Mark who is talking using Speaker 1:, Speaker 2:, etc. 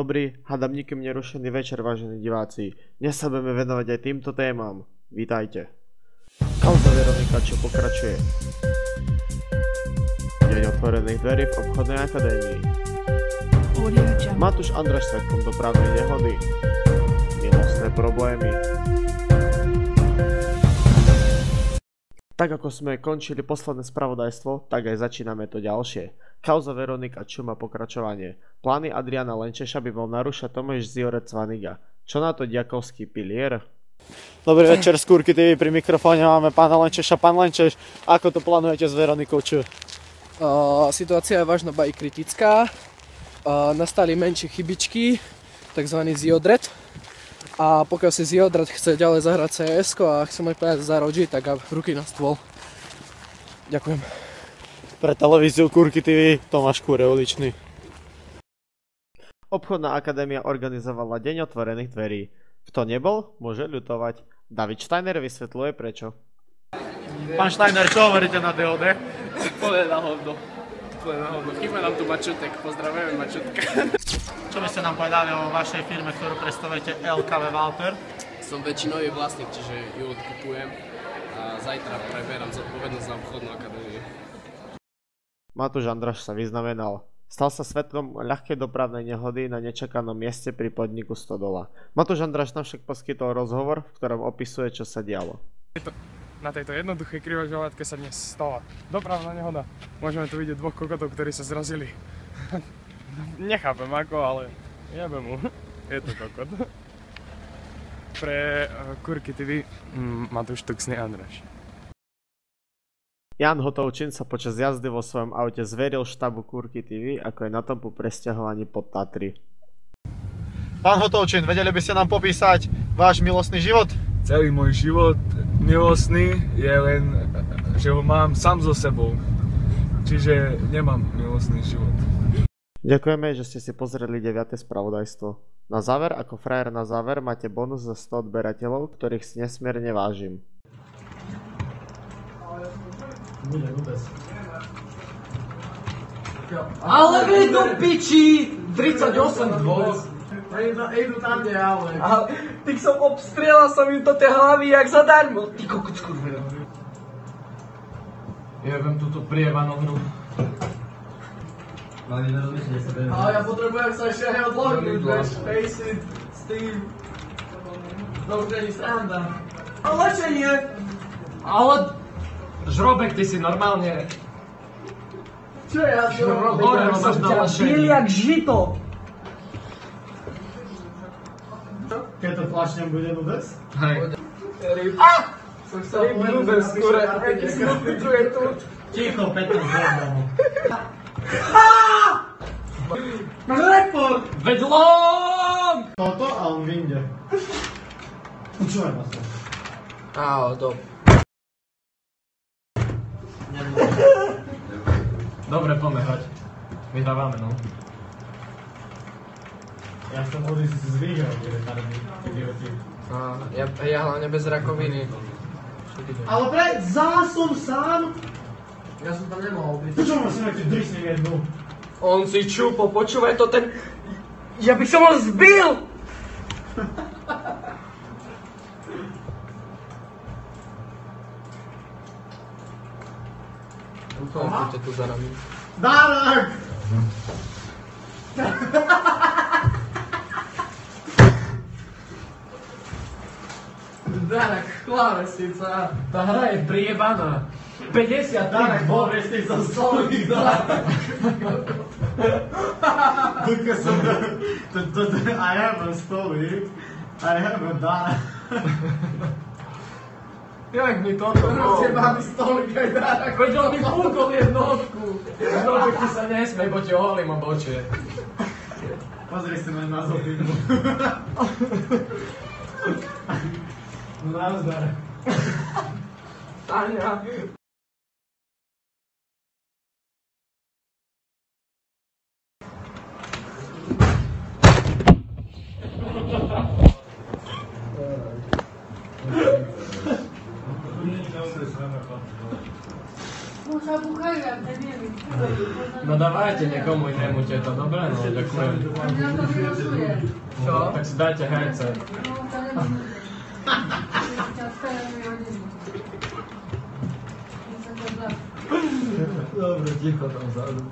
Speaker 1: dobrý, hádam nikým nerušený večer, vážení diváci. Dnes sa budeme venovať aj týmto témam. Vítajte. Kauza Veronika, čo pokračuje. Deň otvorených dverí v obchodnej akadémii. Matúš Andraš svedkom dopravnej nehody. Milostné problémy. Tak ako sme končili posledné spravodajstvo, tak aj začíname to ďalšie. Kauza Veronika, čo má pokračovanie. Plány Adriana Lenčeša by bol narúšať Tomáš Ziorec Vaniga. Čo na to Diakovský pilier?
Speaker 2: Dobrý večer z Kúrky TV, pri mikrofóne máme pána Lenčeša. Pán Lenčeš, ako to plánujete s Veronikou?
Speaker 3: Situácia je vážna, ba i kritická. Nastali menšie chybičky, takzvaný Ziodret. A pokiaľ si Ziodret chce ďalej zahrať CS-ko a chce mať peniaze za Rogi, tak ruky na stôl. Ďakujem.
Speaker 2: Pre televíziu Kúrky TV Tomáš Kúre uličný.
Speaker 1: Obchodná akadémia organizovala deň otvorených dverí. Kto nebol, môže ľutovať. David Steiner vysvetľuje prečo.
Speaker 2: Pán Steiner, čo hovoríte na DOD?
Speaker 3: Úplne na hovno. Chýba nám tu Mačutek. Pozdravujeme Mačutka.
Speaker 2: Čo by ste nám povedali o vašej firme, ktorú predstavujete, LKV Walter?
Speaker 4: Som väčšinový vlastník, čiže ju odkupujem a zajtra preberám zodpovednosť za obchodnú akadémiu.
Speaker 1: Matúš Andraš sa vyznamenal. Stal sa svedkom ľahkej dopravnej nehody na nečakanom mieste pri podniku Stodola. Matúš Andraš nám však poskytol rozhovor, v ktorom opisuje, čo sa dialo.
Speaker 5: Na tejto jednoduchej krivožovatke sa dnes stala dopravná nehoda. Môžeme tu vidieť dvoch kokotov, ktorí sa zrazili. Nechápem ako, ale jebe mu. Je to kokot. Pre Kúrky TV Matúš Tuxný Andraš.
Speaker 1: Jan Hotovčín sa počas jazdy vo svojom aute zveril štábu Kúrky TV, ako je na tom po presťahovaní pod Tatry.
Speaker 2: Pán Hotovčín, vedeli by ste nám popísať váš milostný život?
Speaker 5: Celý môj život milostný je len, že ho mám sám so sebou. Čiže nemám milostný život.
Speaker 1: Ďakujeme, že ste si pozreli 9. spravodajstvo. Na záver, ako frajer na záver, máte bonus za 100 odberateľov, ktorých si nesmierne vážim.
Speaker 3: Ale vy do piči! 38 dvoj. Idú tam, kde ale. Ty som obstrieľal som im to tie hlavy jak zadarmo. Ty kokot skurveľa.
Speaker 4: Jebem túto prievanú hru.
Speaker 3: Ale ja potrebujem sa ešte aj odlogiť, vieš, Faceit, Steam. To už není sranda. Ale lečenie!
Speaker 4: Ale... Žrobek, ty si normálne...
Speaker 3: Čo ja to robím?
Speaker 4: Hovorím, máš na lešení.
Speaker 3: jak žito!
Speaker 2: Keď to flašnem bude nudes?
Speaker 4: Hej.
Speaker 3: Som sa nudes, skôr, aký smutný tu je tu.
Speaker 2: Ticho, 15 hodom.
Speaker 3: Máš report!
Speaker 4: Veď long!
Speaker 2: Toto a on vyjde. Počúvaj ma sa.
Speaker 3: Dob.
Speaker 4: Dobre, poďme hrať. Vyhrávame, no.
Speaker 2: Ja som vody si zvýhral, idioti.
Speaker 3: Ja hlavne bez rakoviny.
Speaker 2: Ale som sám!
Speaker 3: Ja som tam nemohol byť.
Speaker 2: Čo ma si ti drisnem jednu?
Speaker 3: On si čupo, počúvaj to ten... Ja by som ho zbil! Poďte tu za nami.
Speaker 2: Darák!
Speaker 3: Darak, klávesnica.
Speaker 4: Tá hra je priebaná. 50
Speaker 2: Darák, bol si za stolík, Darák! Duka som... I have a stolík. I have a Darák.
Speaker 3: Jak mi toto bol? Rozjebaný stolík aj Darak.
Speaker 4: Veď on mi púkol jednotku. Žrobek, ty sa nesmej, bo ti oholím obočie.
Speaker 2: Pozri si ma na zopinu. No nazdar.
Speaker 3: Táňa.
Speaker 4: No dávajte niekomu inému tieto, dobre? No, ďakujem. Čo? Tak si dajte headset.
Speaker 6: Dobre, ticho tam vzadu.